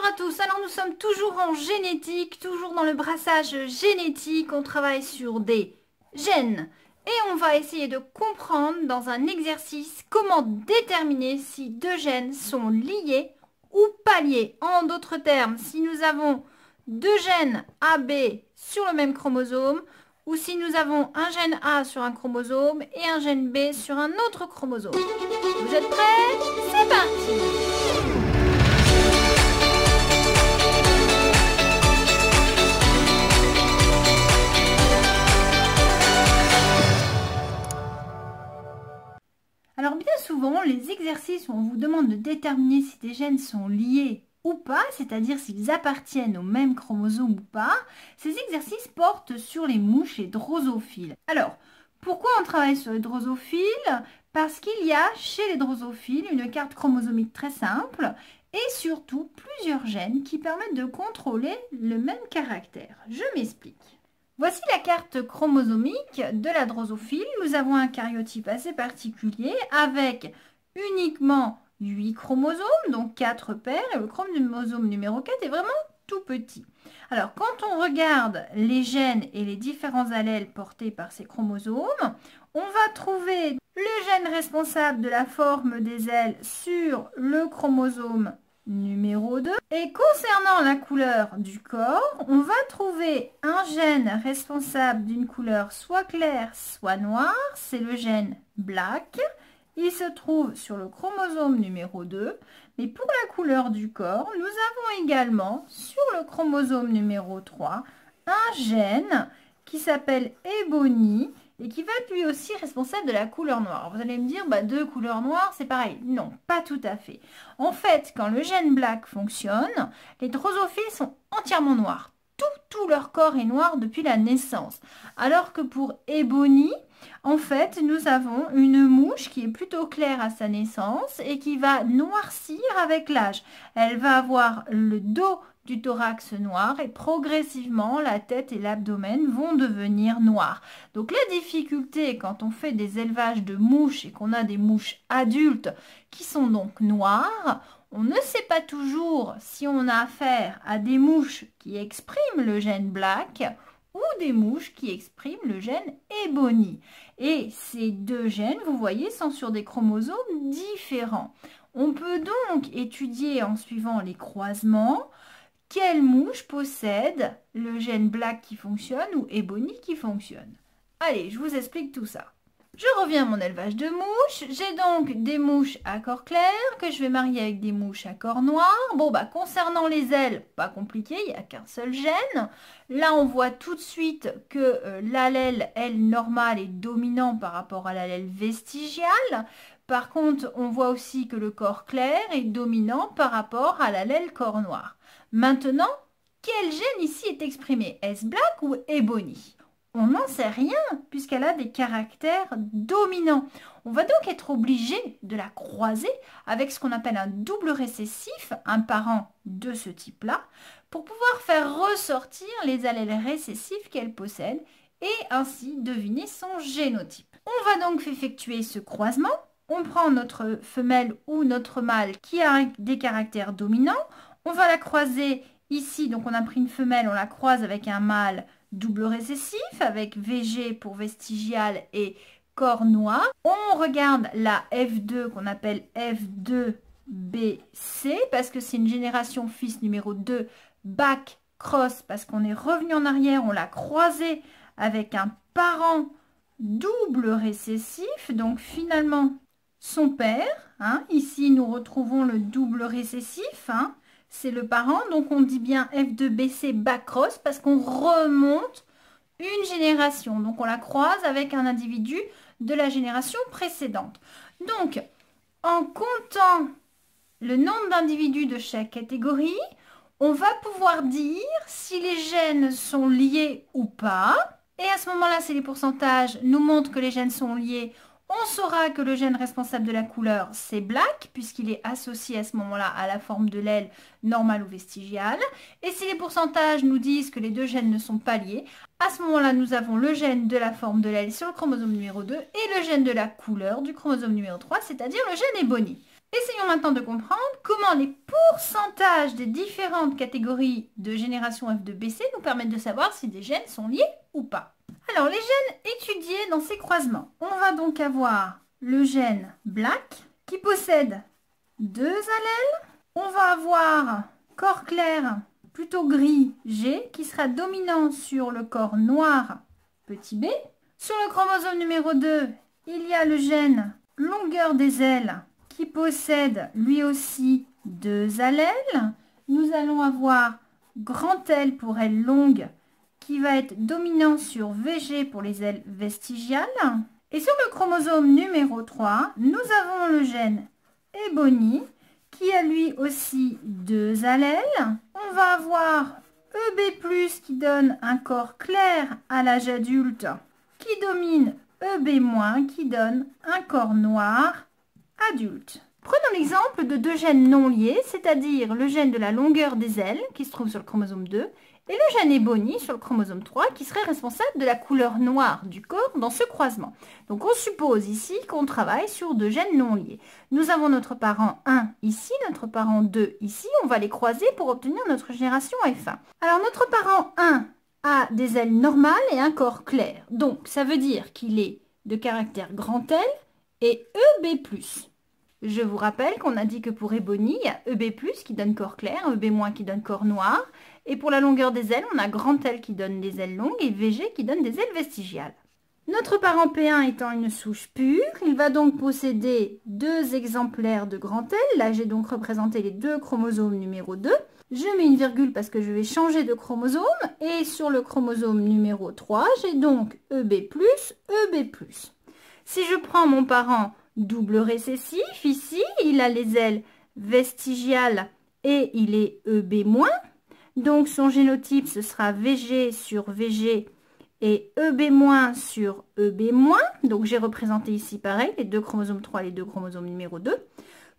Bonjour à tous, alors nous sommes toujours en génétique, toujours dans le brassage génétique, on travaille sur des gènes et on va essayer de comprendre dans un exercice comment déterminer si deux gènes sont liés ou pas liés. En d'autres termes, si nous avons deux gènes AB sur le même chromosome ou si nous avons un gène A sur un chromosome et un gène B sur un autre chromosome. Vous êtes prêts? C'est parti! Alors bien souvent, les exercices où on vous demande de déterminer si des gènes sont liés ou pas, c'est-à-dire s'ils appartiennent au même chromosome ou pas, ces exercices portent sur les mouches et drosophiles. Alors, pourquoi on travaille sur les drosophiles? Parce qu'il y a chez les drosophiles une carte chromosomique très simple et surtout plusieurs gènes qui permettent de contrôler le même caractère. Je m'explique. Voici la carte chromosomique de la drosophile. Nous avons un karyotype assez particulier avec uniquement 8 chromosomes, donc 4 paires, et le chromosome numéro 4 est vraiment tout petit. Alors, quand on regarde les gènes et les différents allèles portés par ces chromosomes, on va trouver le gène responsable de la forme des ailes sur le chromosome numéro 2. Et concernant la couleur du corps, on va trouver un gène responsable d'une couleur soit claire, soit noire. C'est le gène black. Il se trouve sur le chromosome numéro 2. Mais pour la couleur du corps, nous avons également sur le chromosome numéro 3 un gène qui s'appelle Ebony et qui va être lui aussi responsable de la couleur noire. Vous allez me dire, deux couleurs noires, c'est pareil. Non, pas tout à fait. En fait, quand le gène black fonctionne, les drosophiles sont entièrement noirs. Tout leur corps est noir depuis la naissance. Alors que pour Ebony, en fait, nous avons une mouche qui est plutôt claire à sa naissance et qui va noircir avec l'âge. Elle va avoir le dos du thorax noir et progressivement la tête et l'abdomen vont devenir noirs. Donc la difficulté quand on fait des élevages de mouches et qu'on a des mouches adultes qui sont donc noires, on ne sait pas toujours si on a affaire à des mouches qui expriment le gène black ou des mouches qui expriment le gène Ebony. Et ces deux gènes, vous voyez, sont sur des chromosomes différents. On peut donc étudier en suivant les croisements quelle mouche possède le gène black qui fonctionne ou Ebony qui fonctionne. Allez, je vous explique tout ça. Je reviens à mon élevage de mouches. J'ai donc des mouches à corps clair que je vais marier avec des mouches à corps noir. Bon, concernant les ailes, pas compliqué, il n'y a qu'un seul gène. Là, on voit tout de suite que l'allèle, elle, normale est dominant par rapport à l'allèle vestigial. Par contre, on voit aussi que le corps clair est dominant par rapport à l'allèle corps noir. Maintenant, quel gène ici est exprimé? Est-ce black ou Ebony? On n'en sait rien puisqu'elle a des caractères dominants. On va donc être obligé de la croiser avec ce qu'on appelle un double récessif, un parent de ce type-là, pour pouvoir faire ressortir les allèles récessifs qu'elle possède et ainsi deviner son génotype. On va donc effectuer ce croisement. On prend notre femelle ou notre mâle qui a des caractères dominants. On va la croiser ici, donc on a pris une femelle, on la croise avec un mâle double récessif, avec VG pour vestigial et corps noir. On regarde la F2 qu'on appelle F2BC, parce que c'est une génération fils numéro 2, back cross, parce qu'on est revenu en arrière, on l'a croisé avec un parent double récessif, donc finalement son père. Ici, nous retrouvons le double récessif, c'est le parent, donc on dit bien F2BC back cross parce qu'on remonte une génération. Donc on la croise avec un individu de la génération précédente. Donc, en comptant le nombre d'individus de chaque catégorie, on va pouvoir dire si les gènes sont liés ou pas. Et à ce moment-là, si les pourcentages nous montrent que les gènes sont liés, on saura que le gène responsable de la couleur, c'est black, puisqu'il est associé à ce moment-là à la forme de l'aile normale ou vestigiale. Et si les pourcentages nous disent que les deux gènes ne sont pas liés, à ce moment-là, nous avons le gène de la forme de l'aile sur le chromosome numéro 2 et le gène de la couleur du chromosome numéro 3, c'est-à-dire le gène Ebony. Essayons maintenant de comprendre comment les pourcentages des différentes catégories de génération F2BC nous permettent de savoir si des gènes sont liés ou pas. Alors, les gènes étudiés dans ces croisements. On va donc avoir le gène black qui possède 2 allèles. On va avoir corps clair plutôt gris G qui sera dominant sur le corps noir petit b. Sur le chromosome numéro 2, il y a le gène longueur des ailes qui possède lui aussi 2 allèles. Nous allons avoir grand L pour aile longue qui va être dominant sur VG pour les ailes vestigiales. Et sur le chromosome numéro 3, nous avons le gène Ebony qui a lui aussi 2 allèles. On va avoir EB+, qui donne un corps clair à l'âge adulte, qui domine EB-, qui donne un corps noir adulte. Prenons l'exemple de 2 gènes non liés, c'est-à-dire le gène de la longueur des ailes, qui se trouve sur le chromosome 2, et le gène Ebony sur le chromosome 3, qui serait responsable de la couleur noire du corps dans ce croisement. Donc on suppose ici qu'on travaille sur 2 gènes non liés. Nous avons notre parent 1 ici, notre parent 2 ici, on va les croiser pour obtenir notre génération F1. Alors notre parent 1 a des ailes normales et un corps clair. Donc ça veut dire qu'il est de caractère grand L et EB+. Je vous rappelle qu'on a dit que pour Ebony, il y a EB+, qui donne corps clair, EB- qui donne corps noir. Et pour la longueur des ailes, on a grand L qui donne des ailes longues et VG qui donne des ailes vestigiales. Notre parent P1 étant une souche pure, il va donc posséder 2 exemplaires de grand L. Là, j'ai donc représenté les 2 chromosomes numéro 2. Je mets une virgule parce que je vais changer de chromosome. Et sur le chromosome numéro 3, j'ai donc EB+, EB+. Si je prends mon parent double récessif, ici, il a les ailes vestigiales et il est EB-. Donc son génotype, ce sera VG sur VG et EB- sur EB-. Donc j'ai représenté ici pareil, les 2 chromosomes 3 et les 2 chromosomes numéro 2.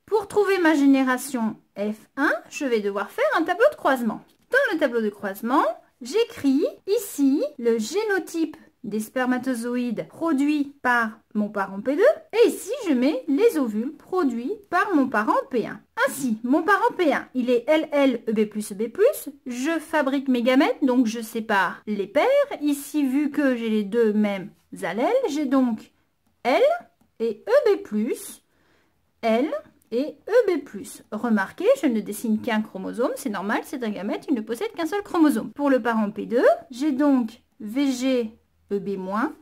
Pour trouver ma génération F1, je vais devoir faire un tableau de croisement. Dans le tableau de croisement, j'écris ici le génotype des spermatozoïdes produits par mon parent P2 et ici je mets les ovules produits par mon parent P1. Ainsi, mon parent P1, il est LL EB+, EB+, je fabrique mes gamètes, donc je sépare les paires. Ici, vu que j'ai les 2 mêmes allèles, j'ai donc L et EB+, L et EB+. Remarquez, je ne dessine qu'un chromosome, c'est normal, c'est un gamète, il ne possède qu'un seul chromosome. Pour le parent P2, j'ai donc VG EB-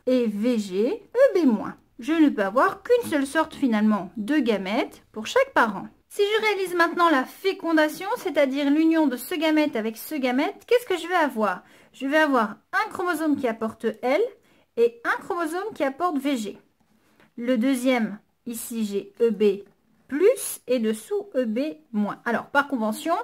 et VG EB-. Je ne peux avoir qu'une seule sorte finalement de gamètes pour chaque parent. Si je réalise maintenant la fécondation, c'est-à-dire l'union de ce gamète avec ce gamète, qu'est-ce que je vais avoir? Je vais avoir un chromosome qui apporte L et un chromosome qui apporte VG. Le deuxième, ici j'ai EB+, et dessous EB-. Alors par convention,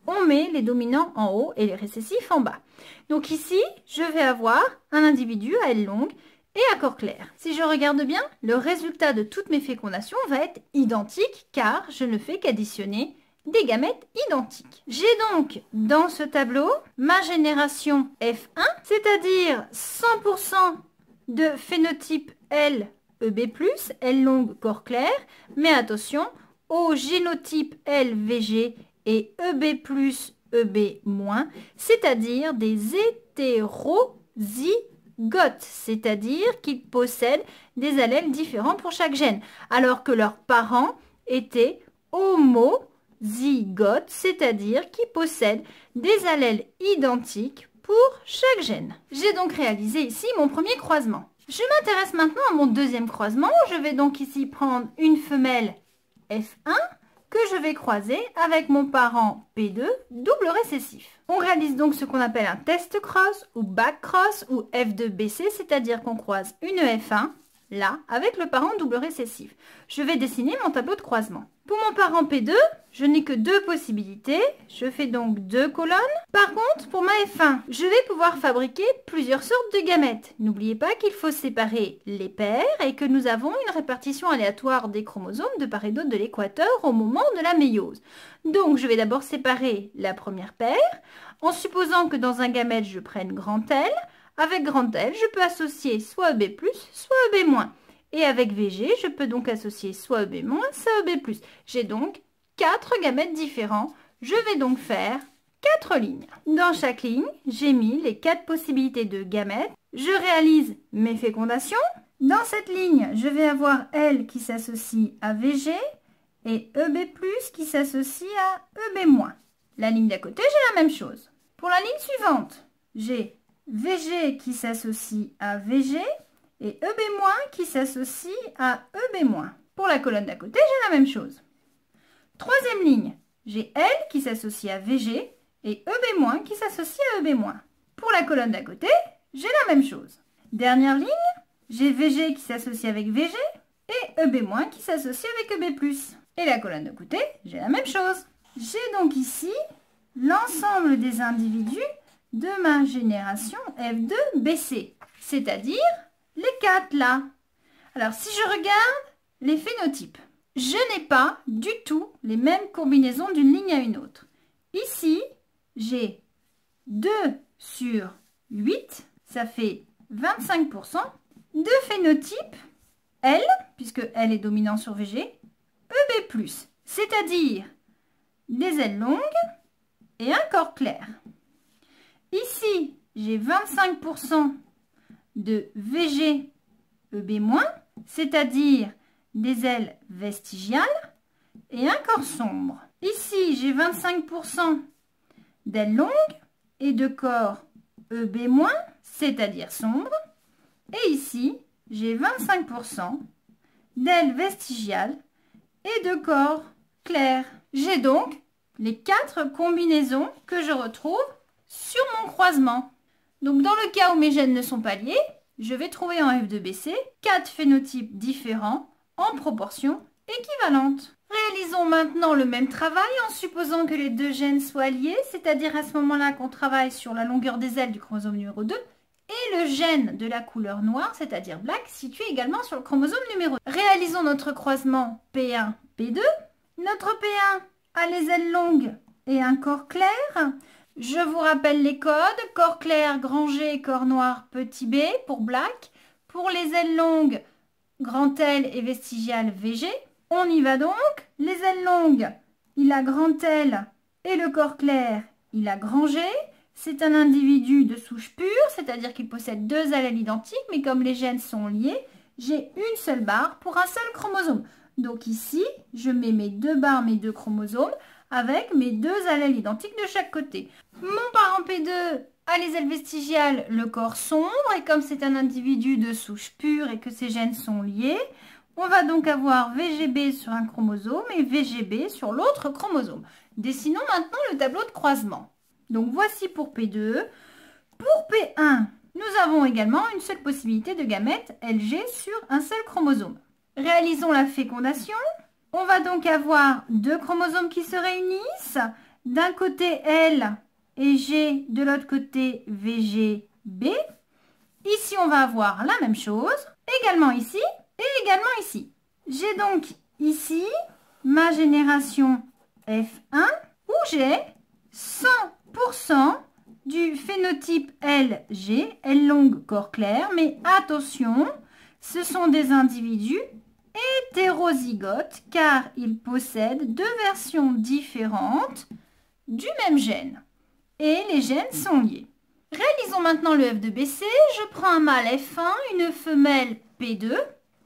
on met les dominants en haut et les récessifs en bas. Donc ici, je vais avoir un individu à aile longue et à corps clair. Si je regarde bien, le résultat de toutes mes fécondations va être identique car je ne fais qu'additionner des gamètes identiques. J'ai donc dans ce tableau ma génération F1, c'est-à-dire 100% de phénotype L, EB+, L longue, corps clair, mais attention au génotype L, VG et EB+, EB-, c'est-à-dire des hétérozygotes, c'est-à-dire qu'ils possèdent des allèles différents pour chaque gène, alors que leurs parents étaient homozygotes, c'est-à-dire qu'ils possèdent des allèles identiques pour chaque gène. J'ai donc réalisé ici mon premier croisement. Je m'intéresse maintenant à mon deuxième croisement. Je vais donc ici prendre une femelle F1 que je vais croiser avec mon parent P2 double récessif. On réalise donc ce qu'on appelle un test cross ou back cross ou F2BC, c'est-à-dire qu'on croise une F1 là avec le parent double récessif. Je vais dessiner mon tableau de croisement. Pour mon parent P2, je n'ai que 2 possibilités. Je fais donc 2 colonnes. Par contre, pour ma F1, je vais pouvoir fabriquer plusieurs sortes de gamètes. N'oubliez pas qu'il faut séparer les paires et que nous avons une répartition aléatoire des chromosomes de part et d'autre de l'équateur au moment de la méiose. Donc, je vais d'abord séparer la première paire en supposant que dans un gamète, je prenne grand L. Avec grand L, je peux associer soit EB+, soit EB-. Et avec VG, je peux donc associer soit EB-, soit EB+. J'ai donc 4 gamètes différents. Je vais donc faire 4 lignes. Dans chaque ligne, j'ai mis les 4 possibilités de gamètes. Je réalise mes fécondations. Dans cette ligne, je vais avoir L qui s'associe à VG et EB+, qui s'associe à EB-. La ligne d'à côté, j'ai la même chose. Pour la ligne suivante, j'ai VG qui s'associe à VG et EB- qui s'associe à EB-. Pour la colonne d'à côté, j'ai la même chose. Troisième ligne, j'ai L qui s'associe à VG et EB- qui s'associe à EB-. Pour la colonne d'à côté, j'ai la même chose. Dernière ligne, j'ai VG qui s'associe avec VG et EB- qui s'associe avec EB+. Et la colonne de côté, j'ai la même chose. J'ai donc ici l'ensemble des individus de ma génération F2BC, c'est-à-dire les 4 là. Alors, si je regarde les phénotypes, je n'ai pas du tout les mêmes combinaisons d'une ligne à une autre. Ici, j'ai 2 sur 8, ça fait 25%, de phénotype L, puisque L est dominant sur VG, EB+, c'est-à-dire des ailes longues et un corps clair. Ici, j'ai 25% de VG EB-, c'est-à-dire des ailes vestigiales et un corps sombre. Ici, j'ai 25% d'ailes longues et de corps EB-, c'est-à-dire sombre. Et ici, j'ai 25% d'ailes vestigiales et de corps clairs. J'ai donc les 4 combinaisons que je retrouve sur mon croisement. Donc dans le cas où mes gènes ne sont pas liés, je vais trouver en F2BC 4 phénotypes différents en proportion équivalente. Réalisons maintenant le même travail en supposant que les 2 gènes soient liés, c'est-à-dire à ce moment-là qu'on travaille sur la longueur des ailes du chromosome numéro 2 et le gène de la couleur noire, c'est-à-dire black, situé également sur le chromosome numéro 2. Réalisons notre croisement P1, P2. Notre P1 a les ailes longues et un corps clair. Je vous rappelle les codes. Corps clair, grand G, corps noir, petit b pour black. Pour les ailes longues, grand L et vestigial VG. On y va donc. Les ailes longues, il a grand L et le corps clair, il a grand G. C'est un individu de souche pure, c'est-à-dire qu'il possède 2 allèles identiques, mais comme les gènes sont liés, j'ai une seule barre pour un seul chromosome. Donc ici, je mets mes 2 barres, mes 2 chromosomes, avec mes 2 allèles identiques de chaque côté. Mon parent P2 a les ailes vestigiales, le corps sombre, et comme c'est un individu de souche pure et que ces gènes sont liés, on va donc avoir VGB sur un chromosome et VGB sur l'autre chromosome. Dessinons maintenant le tableau de croisement. Donc voici pour P2. Pour P1, nous avons également une seule possibilité de gamète LG sur un seul chromosome. Réalisons la fécondation. On va donc avoir 2 chromosomes qui se réunissent. D'un côté L et G, de l'autre côté VGB. Ici, on va avoir la même chose. Également ici et également ici. J'ai donc ici ma génération F1 où j'ai 100% du phénotype LG, L longue, corps clair. Mais attention, ce sont des individus hétérozygotes car ils possèdent 2 versions différentes du même gène. Et les gènes sont liés. Réalisons maintenant le F2BC. Je prends un mâle F1, une femelle P2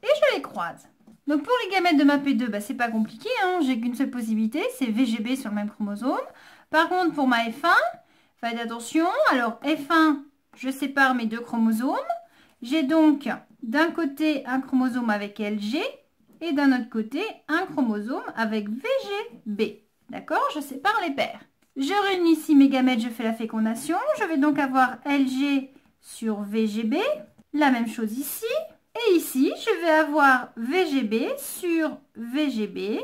et je les croise. Donc pour les gamètes de ma P2, c'est pas compliqué, hein, j'ai qu'une seule possibilité, c'est VGB sur le même chromosome. Par contre pour ma F1, faites attention, alors F1, je sépare mes 2 chromosomes. J'ai donc d'un côté un chromosome avec LG et d'un autre côté un chromosome avec VGB. D'accord? Je sépare les paires. Je réunis ici mes gamètes, je fais la fécondation. Je vais donc avoir LG sur VGB. La même chose ici. Et ici, je vais avoir VGB sur VGB.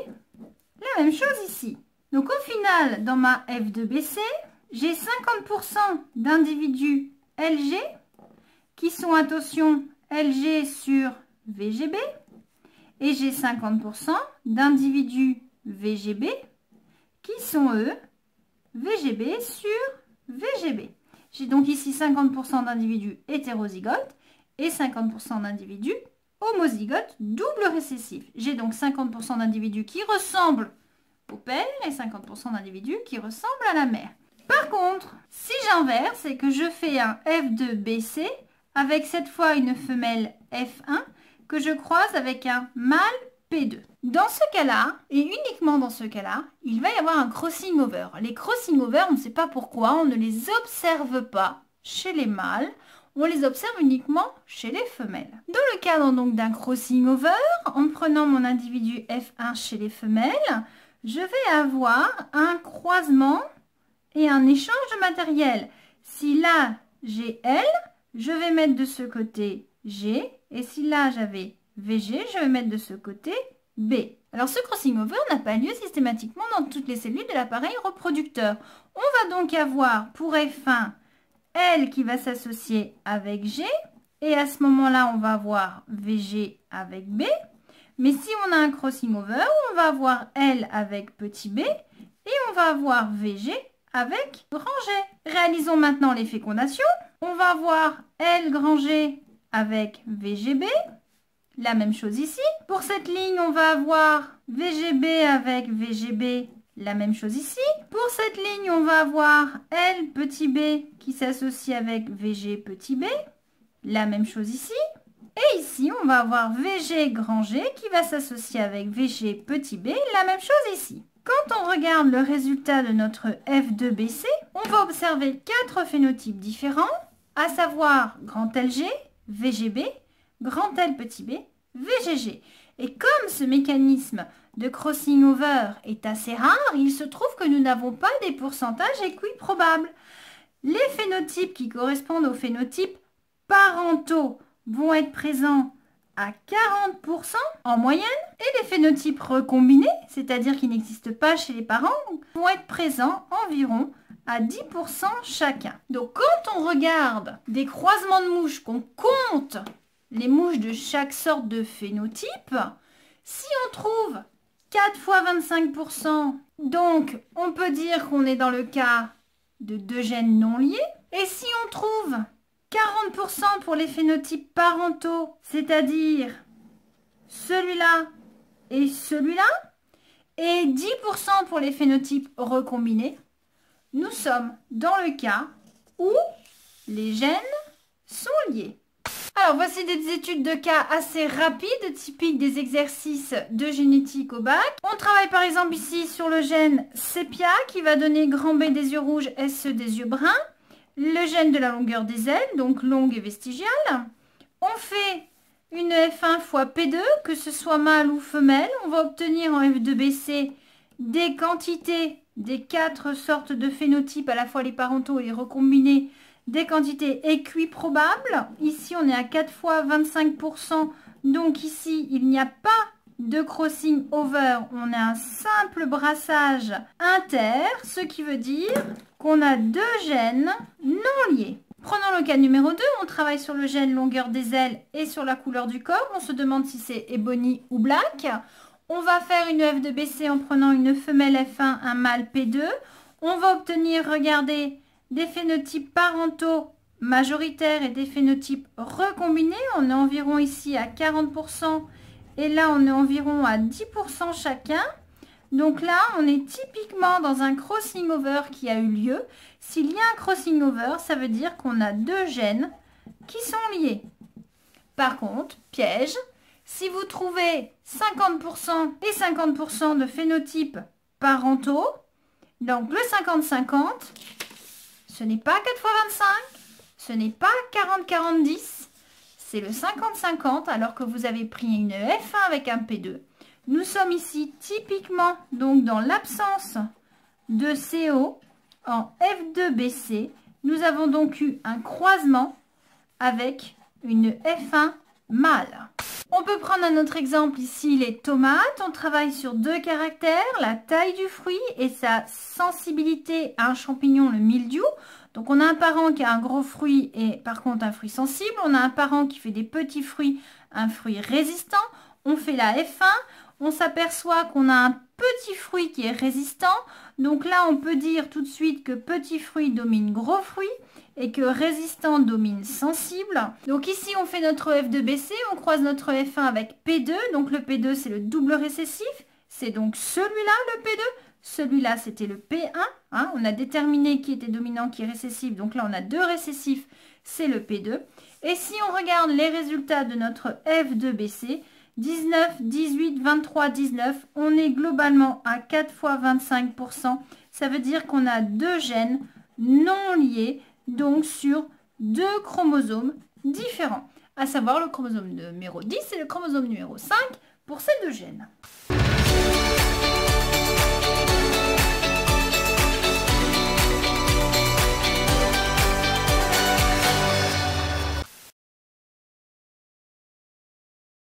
La même chose ici. Donc au final, dans ma F2BC, j'ai 50% d'individus LG qui sont, attention, LG sur VGB. Et j'ai 50% d'individus VGB qui sont, eux, VGB sur VGB. J'ai donc ici 50% d'individus hétérozygotes et 50% d'individus homozygote double récessif. J'ai donc 50% d'individus qui ressemblent au père et 50% d'individus qui ressemblent à la mère. Par contre, si j'inverse et que je fais un F2BC avec cette fois une femelle F1 que je croise avec un mâle P2. Dans ce cas-là, et uniquement dans ce cas-là, il va y avoir un crossing over. Les crossing over, on ne sait pas pourquoi, on ne les observe pas chez les mâles, on les observe uniquement chez les femelles. Dans le cadre donc d'un crossing over, en prenant mon individu F1 chez les femelles, je vais avoir un croisement et un échange de matériel. Si là j'ai L, je vais mettre de ce côté G, et si là j'avais VG, je vais mettre de ce côté B. Alors ce crossing over n'a pas lieu systématiquement dans toutes les cellules de l'appareil reproducteur. On va donc avoir pour F1 L qui va s'associer avec G, et à ce moment-là on va avoir VG avec B. Mais si on a un crossing over, on va avoir L avec petit b, et on va avoir VG avec grand G. Réalisons maintenant les fécondations. On va avoir L grand G avec VGB. La même chose ici. Pour cette ligne, on va avoir VGB avec VGB. La même chose ici. Pour cette ligne, on va avoir L petit b qui s'associe avec VG petit b. La même chose ici. Et ici, on va avoir VG grand G qui va s'associer avec VG petit b. La même chose ici. Quand on regarde le résultat de notre F2BC, on va observer 4 phénotypes différents, à savoir grand LG, VGB, grand L petit b, VGG. Et comme ce mécanisme de crossing over est assez rare, il se trouve que nous n'avons pas des pourcentages équiprobables. Les phénotypes qui correspondent aux phénotypes parentaux vont être présents à 40% en moyenne, et les phénotypes recombinés, c'est-à-dire qui n'existent pas chez les parents, vont être présents environ à 10% chacun. Donc quand on regarde des croisements de mouches, qu'on compte les mouches de chaque sorte de phénotype, si on trouve 4 fois 25%, donc on peut dire qu'on est dans le cas de 2 gènes non liés. Et si on trouve 40% pour les phénotypes parentaux, c'est-à-dire celui-là et celui-là, et 10% pour les phénotypes recombinés, nous sommes dans le cas où les gènes sont liés. Alors voici des études de cas assez rapides, typiques des exercices de génétique au bac. On travaille par exemple ici sur le gène sépia qui va donner grand B des yeux rouges, SE des yeux bruns. Le gène de la longueur des ailes, donc longue et vestigiale. On fait une F1 fois P2, que ce soit mâle ou femelle. On va obtenir en F2BC des quantités des 4 sortes de phénotypes, à la fois les parentaux et les recombinés, des quantités équiprobables. Ici, on est à 4 fois 25%. Donc ici, il n'y a pas de crossing over. On a un simple brassage inter, ce qui veut dire qu'on a 2 gènes non liés. Prenons le cas numéro 2. On travaille sur le gène longueur des ailes et sur la couleur du corps. On se demande si c'est ebony ou black. On va faire une F2BC en prenant une femelle F1, un mâle P2. On va obtenir, regardez, des phénotypes parentaux majoritaires et des phénotypes recombinés. On est environ ici à 40% et là on est environ à 10% chacun. Donc là on est typiquement dans un crossing over qui a eu lieu. S'il y a un crossing over, ça veut dire qu'on a 2 gènes qui sont liés. Par contre, piège, si vous trouvez 50% et 50% de phénotypes parentaux, donc le 50-50, ce n'est pas 4 fois 25, ce n'est pas 40-40-10, c'est le 50-50 alors que vous avez pris une F1 avec un P2. Nous sommes ici typiquement donc dans l'absence de CO en F2BC. Nous avons donc eu un croisement avec une F1 mâle. On peut prendre un autre exemple ici, les tomates. On travaille sur 2 caractères, la taille du fruit et sa sensibilité à un champignon, le mildiou. Donc on a un parent qui a un gros fruit et par contre un fruit sensible. On a un parent qui fait des petits fruits, un fruit résistant. On fait la F1, on s'aperçoit qu'on a un petit fruit qui est résistant. Donc là, on peut dire tout de suite que petit fruit domine gros fruit et que résistant domine sensible. Donc ici, on fait notre F2BC, on croise notre F1 avec P2. Donc le P2, c'est le double récessif. C'est donc celui-là, le P2. Celui-là, c'était le P1. Hein. On a déterminé qui était dominant, qui est récessif. Donc là, on a deux récessifs, c'est le P2. Et si on regarde les résultats de notre F2BC, 19, 18, 23, 19, on est globalement à 4 fois 25%. Ça veut dire qu'on a deux gènes non liés, donc sur deux chromosomes différents, à savoir le chromosome numéro 10 et le chromosome numéro 5 pour ces deux gènes.